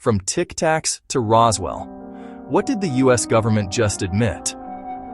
From Tic Tacs to Roswell. What did the US government just admit?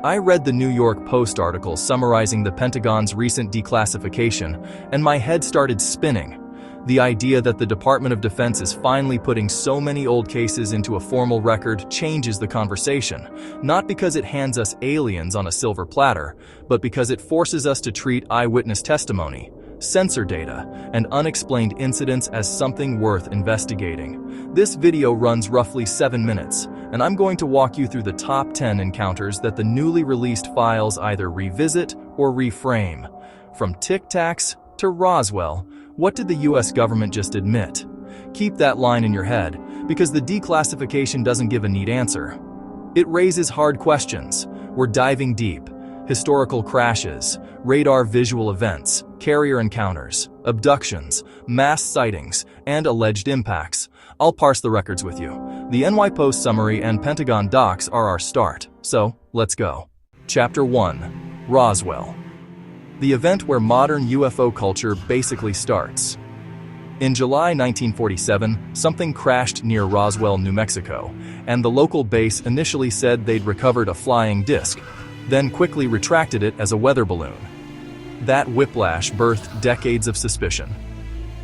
I read the New York Post article summarizing the Pentagon's recent declassification, and my head started spinning. The idea that the Department of Defense is finally putting so many old cases into a formal record changes the conversation, not because it hands us aliens on a silver platter, but because it forces us to treat eyewitness testimony, sensor data, and unexplained incidents as something worth investigating. This video runs roughly 7 minutes, and I'm going to walk you through the top 10 encounters that the newly released files either revisit or reframe. From Tic Tacs to Roswell, what did the US government just admit? Keep that line in your head, because the declassification doesn't give a neat answer. It raises hard questions. We're diving deep. Historical crashes, radar visual events, carrier encounters, abductions, mass sightings, and alleged impacts. I'll parse the records with you. The NY Post summary and Pentagon docs are our start, so let's go. Chapter 1. Roswell. The event where modern UFO culture basically starts. In July 1947, something crashed near Roswell, New Mexico, and the local base initially said they'd recovered a flying disc, then quickly retracted it as a weather balloon. That whiplash birthed decades of suspicion.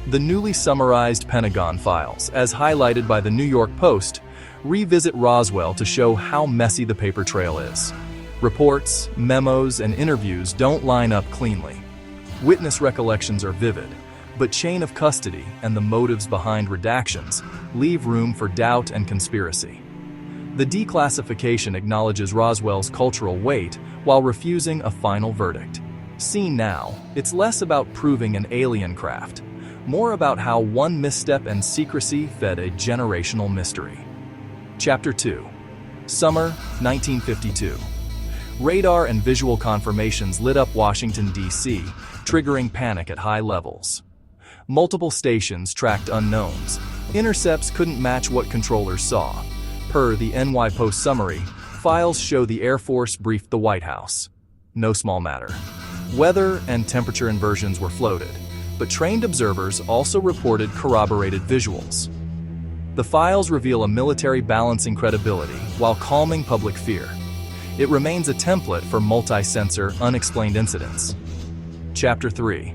The newly summarized Pentagon files, as highlighted by the New York Post, revisit Roswell to show how messy the paper trail is. Reports, memos, and interviews don't line up cleanly. Witness recollections are vivid, but chain of custody and the motives behind redactions leave room for doubt and conspiracy. The declassification acknowledges Roswell's cultural weight while refusing a final verdict. Seen now, it's less about proving an alien craft, more about how one misstep and secrecy fed a generational mystery. Chapter 2. Summer 1952. Radar and visual confirmations lit up Washington, D.C., triggering panic at high levels. Multiple stations tracked unknowns. Intercepts couldn't match what controllers saw. Per the NY Post summary, files show the Air Force briefed the White House. No small matter. Weather and temperature inversions were floated, but trained observers also reported corroborated visuals. The files reveal a military balancing credibility while calming public fear. It remains a template for multi-sensor, unexplained incidents. Chapter 3.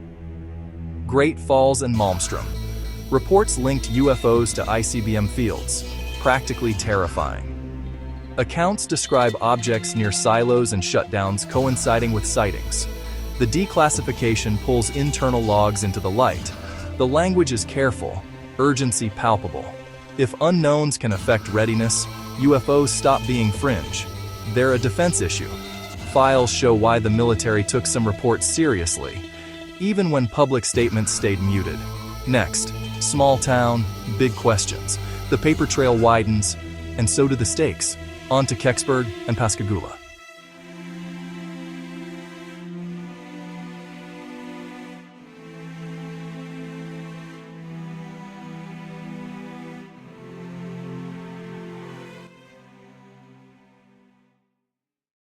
Great Falls and Malmstrom. Reports linked UFOs to ICBM fields, practically terrifying. Accounts describe objects near silos and shutdowns coinciding with sightings. The declassification pulls internal logs into the light. The language is careful, urgency palpable. If unknowns can affect readiness, UFOs stop being fringe. They're a defense issue. Files show why the military took some reports seriously, even when public statements stayed muted. Next, small town, big questions. The paper trail widens, and so do the stakes. On to Kecksburg and Pascagoula.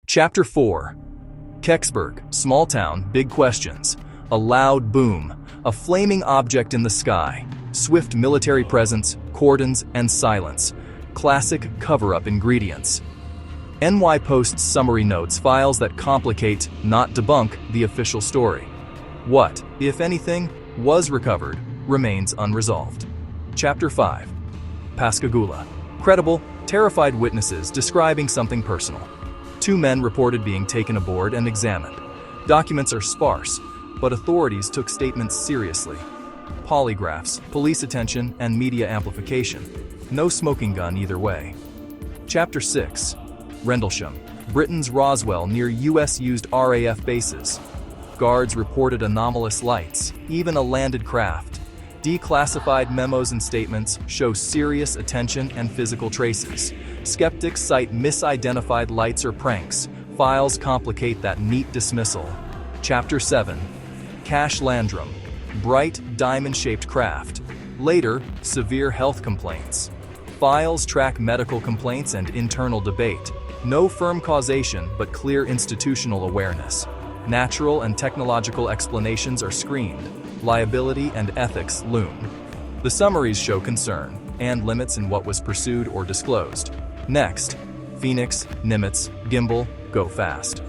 Chapter 4. Kecksburg, small town, big questions. A loud boom, a flaming object in the sky, swift military presence, cordons, and silence. Classic cover-up ingredients. NY Post's summary notes files that complicate, not debunk, the official story. What, if anything, was recovered remains unresolved. Chapter 5. Pascagoula. Credible, terrified witnesses describing something personal. 2 men reported being taken aboard and examined. Documents are sparse, but authorities took statements seriously. Polygraphs, police attention, and media amplification. No smoking gun either way. Chapter 6. Rendlesham, Britain's Roswell near US-used RAF bases. Guards reported anomalous lights, even a landed craft. Declassified memos and statements show serious attention and physical traces. Skeptics cite misidentified lights or pranks. Files complicate that neat dismissal. Chapter 7. Cash Landrum, bright, diamond-shaped craft. Later, severe health complaints. Files track medical complaints and internal debate. No firm causation, but clear institutional awareness. Natural and technological explanations are screened. Liability and ethics loom. The summaries show concern. and limits in what was pursued or disclosed. Next, Phoenix, Nimitz, Gimbal, Go Fast.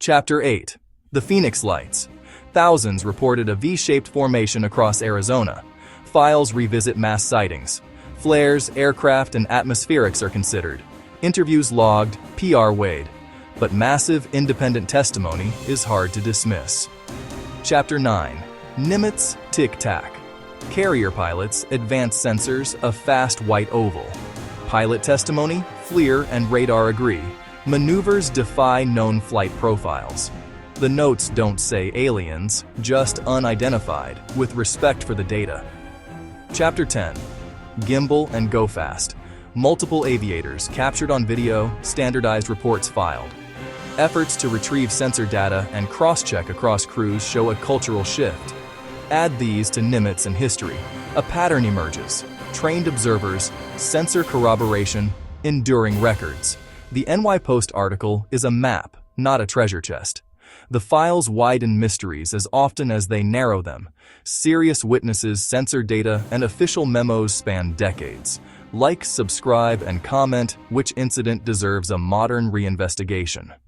Chapter 8. The Phoenix Lights. Thousands reported a V-shaped formation across Arizona. Files revisit mass sightings. Flares, aircraft, and atmospherics are considered. Interviews logged, PR weighed. But massive, independent testimony is hard to dismiss. Chapter 9. Nimitz, Tic-Tac. Carrier pilots, advanced sensors, a fast white oval. Pilot testimony, FLIR and radar agree. Maneuvers defy known flight profiles. The notes don't say aliens, just unidentified, with respect for the data. Chapter 10. Gimbal and Go Fast. Multiple aviators captured on video, standardized reports filed. Efforts to retrieve sensor data and cross-check across crews show a cultural shift. Add these to Nimitz and history. A pattern emerges. Trained observers, sensor corroboration, enduring records. The NY Post article is a map, not a treasure chest. The files widen mysteries as often as they narrow them. Serious witnesses, sensor data, and official memos span decades. Like, subscribe, and comment which incident deserves a modern reinvestigation.